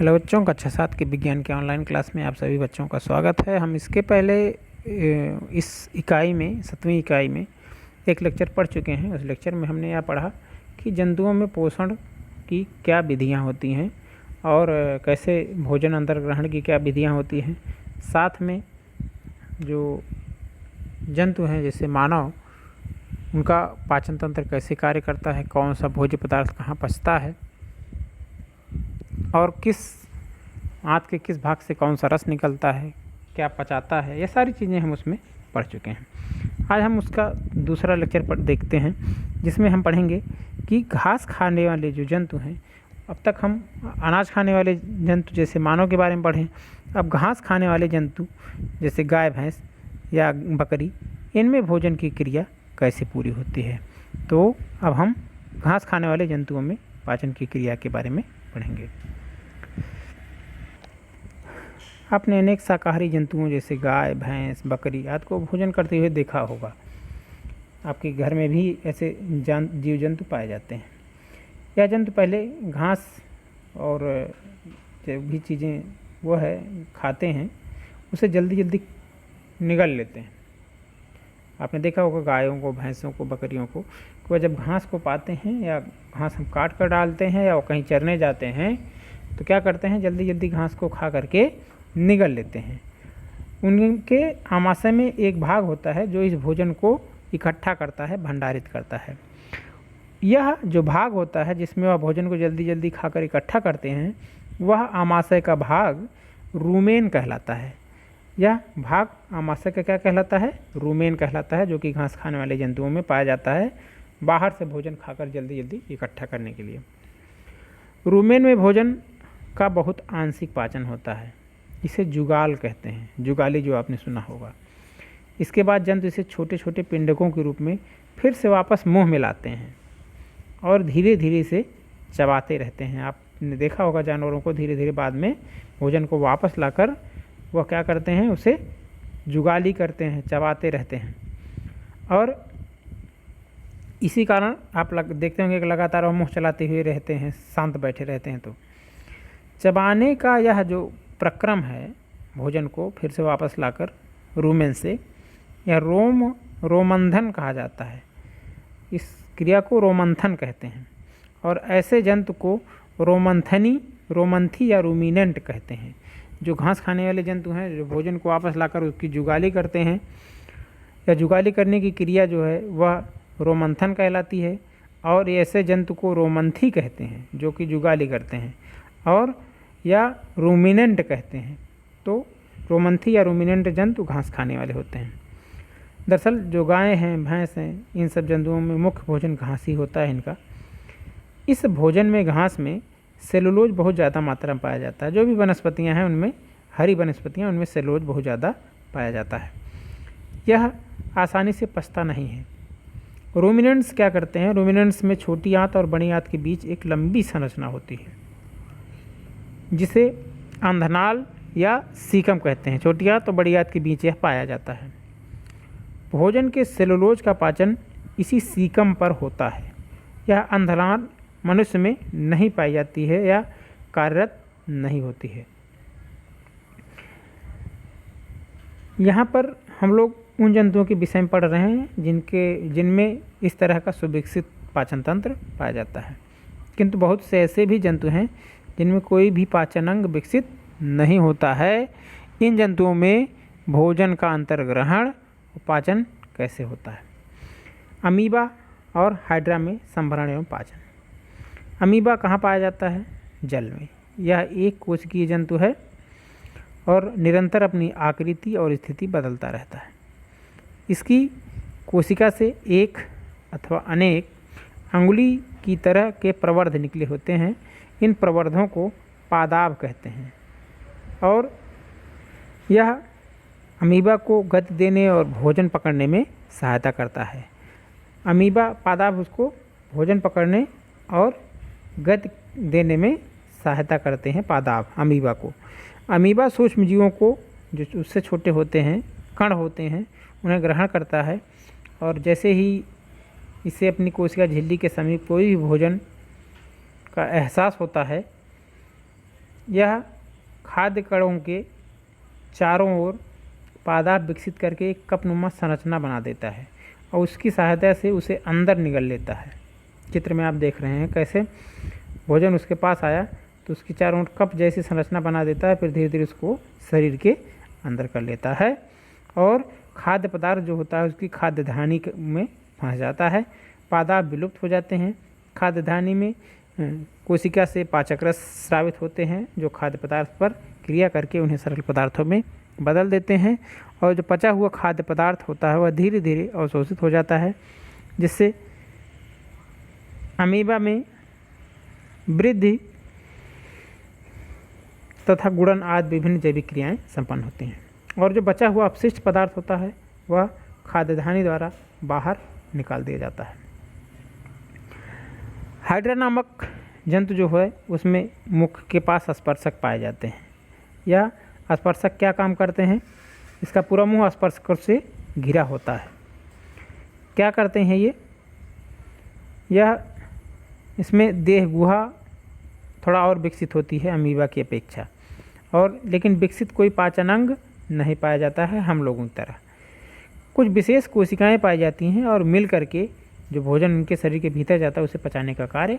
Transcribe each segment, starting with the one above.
Hello बच्चों, कक्षा 7 के विज्ञान के ऑनलाइन क्लास में आप सभी बच्चों का स्वागत है। हम इसके पहले इस इकाई में 7वीं इकाई में एक लेक्चर पढ़ चुके हैं। उस लेक्चर में हमने यह पढ़ा कि जंतुओं में पोषण की क्या विधियां होती हैं और कैसे भोजन अंतर ग्रहण की क्या विधियां होती हैं। साथ में जो जंतु हैं जैसे मानव, उनका पाचन तंत्र कैसे कार्य करता है, कौन सा भोज्य पदार्थ कहाँ पचता है और किस आंत के किस भाग से कौन सा रस निकलता है, क्या पचाता है, ये सारी चीज़ें हम उसमें पढ़ चुके हैं। आज हम उसका दूसरा लेक्चर पर देखते हैं, जिसमें हम पढ़ेंगे कि घास खाने वाले जो जंतु हैं। अब तक हम अनाज खाने वाले जंतु जैसे मानव के बारे में पढ़ें, अब घास खाने वाले जंतु जैसे गाय, भैंस या बकरी, इनमें भोजन की क्रिया कैसे पूरी होती है। तो अब हम घास खाने वाले जंतुओं में पाचन की क्रिया के बारे में पढ़ेंगे। आपने अनेक शाकाहारी जंतुओं जैसे गाय, भैंस, बकरी आदि को भोजन करते हुए देखा होगा। आपके घर में भी ऐसे जीव जंतु पाए जाते हैं। यह जंतु पहले घास और जो भी चीज़ें वो है खाते हैं, उसे जल्दी जल्दी निगल लेते हैं। आपने देखा होगा गायों को, भैंसों को, बकरियों को, कि वह जब घास को पाते हैं या घास हम काट कर डालते हैं या वो कहीं चरने जाते हैं तो क्या करते हैं, जल्दी जल्दी घास को खा करके निगल लेते हैं। उनके आमाशय में एक भाग होता है जो इस भोजन को इकट्ठा करता है, भंडारित करता है। यह जो भाग होता है जिसमें वह भोजन को जल्दी जल्दी खाकर इकट्ठा करते हैं, वह आमाशय का भाग रूमेन कहलाता है। यह भाग आमाशय का क्या कहलाता है? रूमेन कहलाता है, जो कि घास खाने वाले जंतुओं में पाया जाता है, बाहर से भोजन खाकर जल्दी जल्दी इकट्ठा करने के लिए। रूमेन में भोजन का बहुत आंशिक पाचन होता है, इसे जुगाल कहते हैं, जुगाली जो आपने सुना होगा। इसके बाद जंतु इसे छोटे छोटे पिंडकों के रूप में फिर से वापस मुंह में लाते हैं और धीरे धीरे से चबाते रहते हैं। आपने देखा होगा जानवरों को धीरे धीरे बाद में भोजन को वापस लाकर वह क्या करते हैं, उसे जुगाली करते हैं, चबाते रहते हैं। और इसी कारण आप देखते होंगे कि लगातार वह मुँह चलाते हुए रहते हैं, शांत बैठे रहते हैं। तो चबाने का यह जो प्रक्रम है, भोजन को फिर से वापस लाकर रूमेन से, यह रोमंथन कहा जाता है। इस क्रिया को रोमंथन कहते हैं और ऐसे जंतु को रोमंथी या रूमिनेंट कहते हैं। जो घास खाने वाले जंतु हैं, जो भोजन को वापस लाकर उसकी जुगाली करते हैं, या जुगाली करने की क्रिया जो है वह रोमंथन कहलाती है। और ऐसे जंतु को रोमंथी कहते हैं जो कि जुगाली करते हैं, और या रूमिनेंट कहते हैं। तो रोमंथी या रूमिनेंट जंतु घास खाने वाले होते हैं। दरअसल जो गायें हैं, भैंस हैं, इन सब जंतुओं में मुख्य भोजन घास ही होता है इनका। इस भोजन में, घास में सेलुलोज बहुत ज़्यादा मात्रा में पाया जाता है। जो भी वनस्पतियां हैं उनमें, हरी वनस्पतियां, उनमें सेलुलोज बहुत ज़्यादा पाया जाता है। यह आसानी से पचता नहीं है। रूमिनेंट्स क्या करते हैं, रूमिनेंट्स में छोटी आंत और बड़ी आंत के बीच एक लंबी संरचना होती है जिसे अंधनाल या सीकम कहते हैं। छोटी आंत और बड़ी आंत के बीच यह पाया जाता है। भोजन के सेलुलोज का पाचन इसी सीकम पर होता है। यह अंधनाल मनुष्य में नहीं पाई जाती है या कार्यरत नहीं होती है। यहाँ पर हम लोग उन जंतुओं के विषय में पढ़ रहे हैं जिनमें इस तरह का सुविकसित पाचन तंत्र पाया जाता है। किंतु बहुत से ऐसे भी जंतु हैं जिनमें कोई भी पाचन अंग विकसित नहीं होता है। इन जंतुओं में भोजन का अंतर्ग्रहण और पाचन कैसे होता है? अमीबा और हाइड्रा में संभरण एवं पाचन। अमीबा कहाँ पाया जाता है? जल में। यह एक कोशिकीय जंतु है और निरंतर अपनी आकृति और स्थिति बदलता रहता है। इसकी कोशिका से एक अथवा अनेक अंगुली की तरह के प्रवर्ध निकले होते हैं। इन प्रवर्धों को पादाब कहते हैं और यह अमीबा को गति देने और भोजन पकड़ने में सहायता करता है। अमीबा पादाब उसको भोजन पकड़ने और गति देने में सहायता करते हैं, पादाब अमीबा को। अमीबा सूक्ष्म जीवों को जो उससे छोटे होते हैं, कण होते हैं, उन्हें ग्रहण करता है और जैसे ही इसे अपनी कोशिका झिल्ली के समीप कोई भी भोजन का एहसास होता है यह खाद्य कणों के चारों ओर पादाप विकसित करके एक कपनुमा संरचना बना देता है और उसकी सहायता से उसे अंदर निगल लेता है। चित्र में आप देख रहे हैं कैसे भोजन उसके पास आया तो उसकी चारों ओर कप जैसी संरचना बना देता है, फिर धीरे धीरे उसको शरीर के अंदर कर लेता है और खाद्य पदार्थ जो होता है उसकी खाद्य धानी में फंस जाता है। पादाप विलुप्त हो जाते हैं। खाद्य धानी में कोशिका से पाचक रस स्रावित होते हैं जो खाद्य पदार्थ पर क्रिया करके उन्हें सरल पदार्थों में बदल देते हैं और जो पचा हुआ खाद्य पदार्थ होता है वह धीरे धीरे अवशोषित हो जाता है, जिससे अमीबा में वृद्धि तथा गुणन आदि विभिन्न जैविक क्रियाएं संपन्न होती हैं और जो बचा हुआ अपशिष्ट पदार्थ होता है वह खाद्य धानी द्वारा बाहर निकाल दिया जाता है। हाइड्रा नामक जंतु जो है उसमें मुख के पास स्पर्शक पाए जाते हैं। यह स्पर्शक क्या काम करते हैं? इसका पूरा मुंह स्पर्शकों से घिरा होता है। क्या करते हैं यह इसमें देह गुहा थोड़ा और विकसित होती है अमीबा की अपेक्षा, और लेकिन विकसित कोई पाचन अंग नहीं पाया जाता है हम लोगों की तरह। कुछ विशेष कोशिकाएं पाई जाती हैं और मिल करके जो भोजन उनके शरीर के भीतर जाता है उसे पचाने का कार्य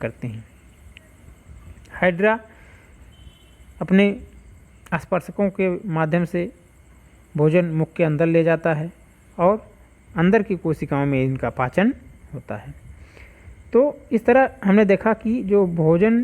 करते हैं। हाइड्रा अपने स्पर्शकों के माध्यम से भोजन मुख के अंदर ले जाता है और अंदर की कोशिकाओं में इनका पाचन होता है। तो इस तरह हमने देखा कि जो भोजन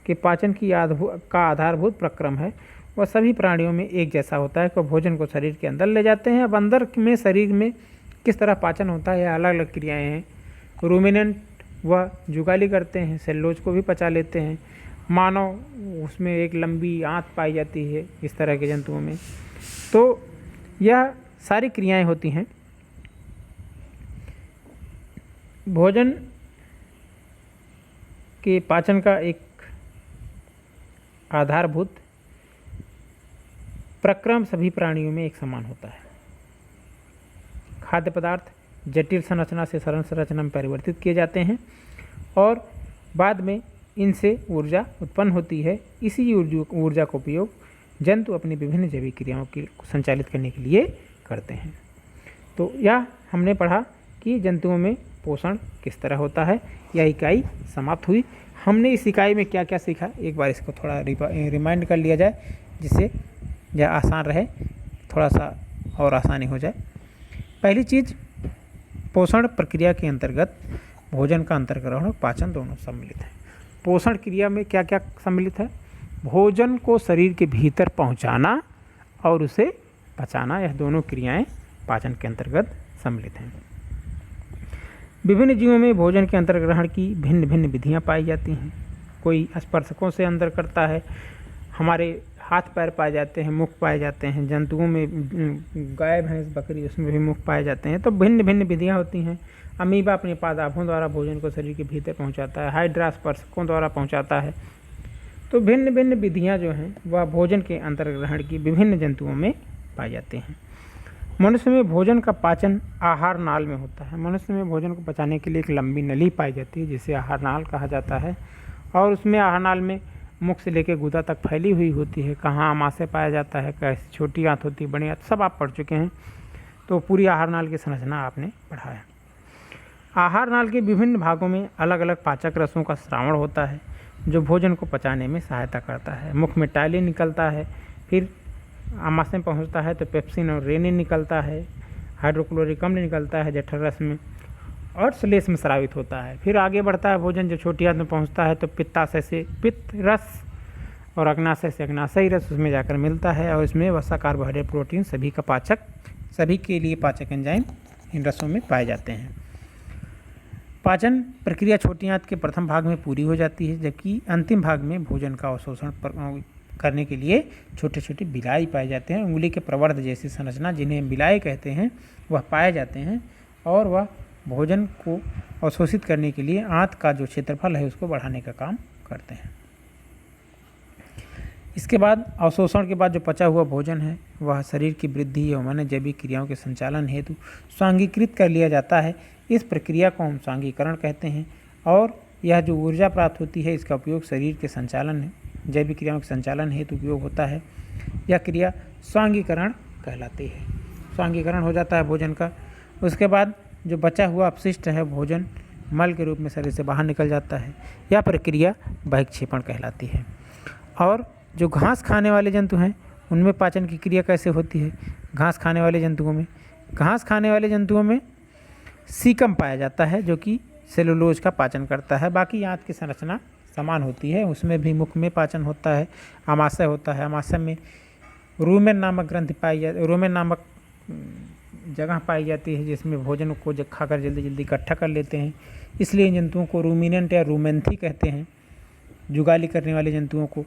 के पाचन की का आधारभूत प्रक्रम है वह सभी प्राणियों में एक जैसा होता है कि भोजन को शरीर के अंदर ले जाते हैं। अब अंदर में शरीर में किस तरह पाचन होता है, अलग अलग क्रियाएं हैं। रूमिनेंट वह जुगाली करते हैं, सेल्यूलोज को भी पचा लेते हैं। मानव उसमें एक लंबी आंत पाई जाती है इस तरह के जंतुओं में। तो यह सारी क्रियाएं होती हैं। भोजन के पाचन का एक आधारभूत प्रक्रम सभी प्राणियों में एक समान होता है। खाद्य पदार्थ जटिल संरचना से सरल संरचना में परिवर्तित किए जाते हैं और बाद में इनसे ऊर्जा उत्पन्न होती है। इसी ऊर्जा का उपयोग जंतु अपनी विभिन्न जैविक क्रियाओं को संचालित करने के लिए करते हैं। तो यह हमने पढ़ा कि जंतुओं में पोषण किस तरह होता है। यह इकाई समाप्त हुई। हमने इस इकाई में क्या क्या सीखा, एक बार इसको थोड़ा रिमाइंड कर लिया जाए जिससे यह आसान रहे, थोड़ा सा और आसानी हो जाए। पहली चीज़, पोषण प्रक्रिया के अंतर्गत भोजन का अंतर्ग्रहण और पाचन दोनों सम्मिलित है। पोषण क्रिया में क्या क्या सम्मिलित है? भोजन को शरीर के भीतर पहुंचाना और उसे पचाना, यह दोनों क्रियाएं पाचन के अंतर्गत सम्मिलित हैं। विभिन्न जीवों में भोजन के अंतर्ग्रहण की भिन्न भिन्न विधियां पाई जाती हैं। कोई स्पर्शकों से अंदर करता है, हमारे हाथ पैर पाए जाते हैं, मुख पाए जाते हैं। जंतुओं में गाय भैंस बकरी उसमें भी मुख पाए जाते हैं। तो भिन्न भिन्न विधियां होती हैं। अमीबा अपने पादाभों द्वारा भोजन को शरीर के भीतर पहुंचाता है, हाइड्रा स्पर्शकों द्वारा पहुंचाता है। तो भिन्न भिन्न विधियां जो हैं वह भोजन के अंतर्ग्रहण की विभिन्न जंतुओं में पाई जाती हैं। मनुष्य में भोजन का पाचन आहार नाल में होता है। मनुष्य में भोजन को पचाने के लिए एक लंबी नली पाई जाती है जिसे आहार नाल कहा जाता है और उसमें आहार नाल में मुख से लेकर गुदा तक फैली हुई होती है। कहाँ आमाशय पाया जाता है, कैसे छोटी आंत होती है, बड़ी आंत, सब आप पढ़ चुके हैं। तो पूरी आहार नाल की संरचना आपने पढ़ा है। आहार नाल के विभिन्न भागों में अलग अलग पाचक रसों का श्रावण होता है जो भोजन को पचाने में सहायता करता है। मुख में टाइलिन निकलता है, फिर आमाशय में पहुंचता है तो पेप्सिन और रेनिन निकलता है, हाइड्रोक्लोरिक अम्ल निकलता है जठर रस में और श्लेष में स्रावित होता है। फिर आगे बढ़ता है भोजन, जो छोटी आंत में पहुंचता है तो पित्ताशय से पित्त रस और अग्नाशय से अग्नाशयी रस उसमें जाकर मिलता है और इसमें वसा, कार्बोहाइड्रेट, प्रोटीन सभी का पाचक, सभी के लिए पाचक एंजाइम इन रसों में पाए जाते हैं। पाचन प्रक्रिया छोटी आंत के प्रथम भाग में पूरी हो जाती है, जबकि अंतिम भाग में भोजन का अवशोषण करने के लिए छोटे छोटे बिलाई पाए जाते हैं। उंगली के प्रवर्ध जैसी संरचना जिन्हें बिलाई कहते हैं वह पाए जाते हैं और वह भोजन को अवशोषित करने के लिए आंत का जो क्षेत्रफल है उसको बढ़ाने का काम करते हैं। इसके बाद अवशोषण के बाद जो पचा हुआ भोजन है वह शरीर की वृद्धि एवं अन्य जैविक क्रियाओं के संचालन हेतु स्वांगीकृत कर लिया जाता है। इस प्रक्रिया को हम स्वांगीकरण कहते हैं और यह जो ऊर्जा प्राप्त होती है इसका उपयोग शरीर के संचालन जैविक क्रियाओं के संचालन हेतु उपयोग होता है। यह क्रिया स्वांगीकरण कहलाती है। स्वांगीकरण हो जाता है भोजन का। उसके बाद जो बचा हुआ अपशिष्ट है भोजन मल के रूप में शरीर से बाहर निकल जाता है। यह प्रक्रिया बहिक्षेपण कहलाती है। और जो घास खाने वाले जंतु हैं उनमें पाचन की क्रिया कैसे होती है? घास खाने वाले जंतुओं में सीकम पाया जाता है जो कि सेलुलोज का पाचन करता है। बाकी आंत की संरचना समान होती है। उसमें भी मुख में पाचन होता है, आमाशय होता है। आमाशय में रूमेन नामक जगह पाई जाती है जिसमें भोजन को खाकर जल्दी जल्दी इकट्ठा कर लेते हैं। इसलिए इन जंतुओं को रूमिनेंट या रूमेंथी कहते हैं, जुगाली करने वाले जंतुओं को।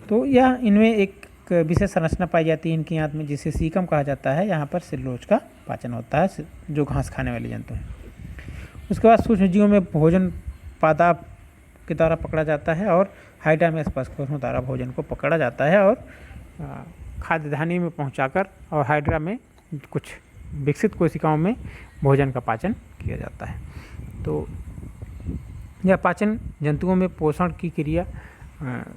तो यह इनमें एक विशेष संरचना पाई जाती है इनकी आंत में जिसे सीकम कहा जाता है। यहाँ पर सेलुलोज का पाचन होता है जो घास खाने वाले जंतु हैं। उसके बाद सूक्ष्मजीवों में भोजन पादाप के द्वारा पकड़ा जाता है और हाइड्रा में स्पर्शकोशों द्वारा भोजन को पकड़ा जाता है और खाद्य धानी में पहुंचाकर और हाइड्रा में कुछ विकसित कोशिकाओं में भोजन का पाचन किया जाता है। तो यह पाचन जंतुओं में पोषण की क्रिया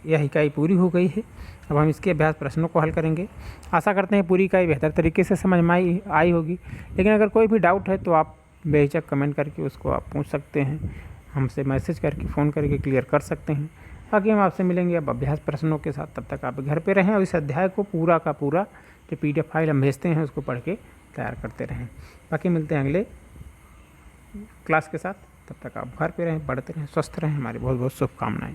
यह इकाई पूरी हो गई है। अब हम इसके अभ्यास प्रश्नों को हल करेंगे। आशा करते हैं पूरी इकाई बेहतर तरीके से समझ में आई होगी। लेकिन अगर कोई भी डाउट है तो आप बेहिचक कमेंट करके उसको आप पूछ सकते हैं, हमसे मैसेज करके फ़ोन करके क्लियर कर सकते हैं। बाकी हम आपसे मिलेंगे अब अभ्यास प्रश्नों के साथ। तब तक आप घर पे रहें और इस अध्याय को पूरा का पूरा जो PDF फाइल हम भेजते हैं उसको पढ़ के तैयार करते रहें। बाकी मिलते हैं अगले क्लास के साथ। तब तक आप घर पे रहें, पढ़ते रहें, स्वस्थ रहें। हमारी बहुत बहुत शुभकामनाएं।